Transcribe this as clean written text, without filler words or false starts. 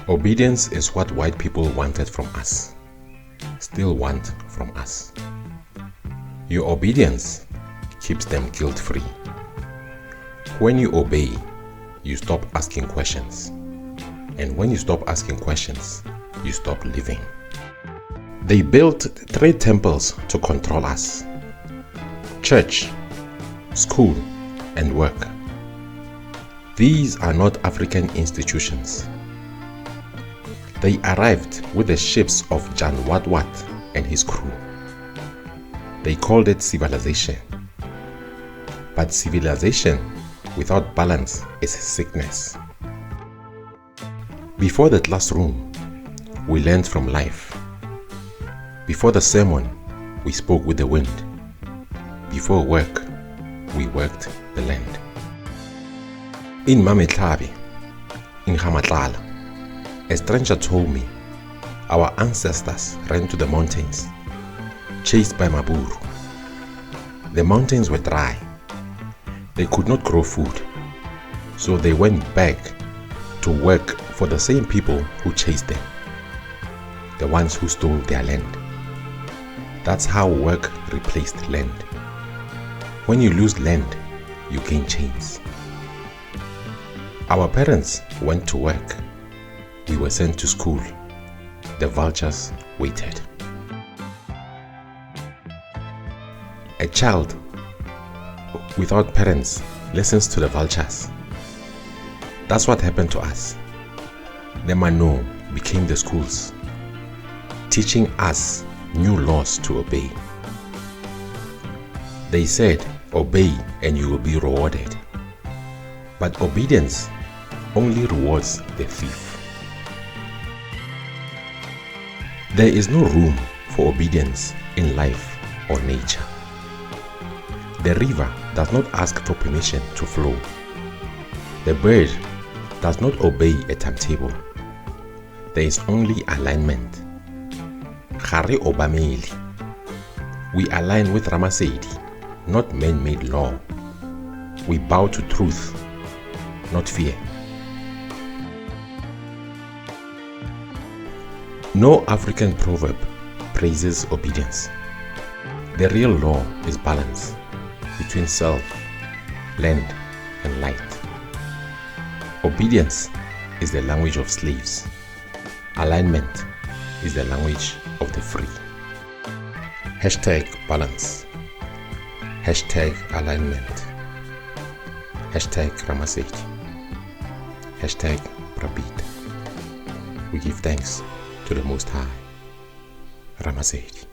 Obedience is what white people wanted from us, still want from us. Your obedience keeps them guilt-free. When you obey, you stop asking questions. And when you stop asking questions, you stop living. They built 3 temples to control us: church, school, and work. These are not African institutions. They arrived with the ships of Jan Watwat and his crew. They called it civilization. But civilization without balance is sickness. Before the classroom, we learned from life. Before the sermon, we spoke with the wind. Before work, we worked the land. In Motekwane, in Hamatlala, a stranger told me our ancestors ran to the mountains, chased by Maburu. The mountains were dry. They could not grow food, so they went back to work for the same people who chased them, the ones who stole their land. That's how work replaced land. When you lose land, you gain chains. Our parents went to work. We were sent to school. The vultures waited. A child without parents listens to the vultures. That's what happened to us. The Mano became the schools, teaching us new laws to obey. They said, obey and you will be rewarded. But obedience only rewards the thief. There is no room for obedience in life or nature. The river does not ask for permission to flow. The bird does not obey a timetable. There is only alignment. Obamele. We align with Ramasedi, not man-made law. We bow to truth, not fear. No African proverb praises obedience. The real law is balance between self, land, and light. Obedience is the language of slaves. Alignment is the language of the free. #balance. #alignment. #Ramasedi. #Prabit. We give thanks to the Most High. Ramasedi.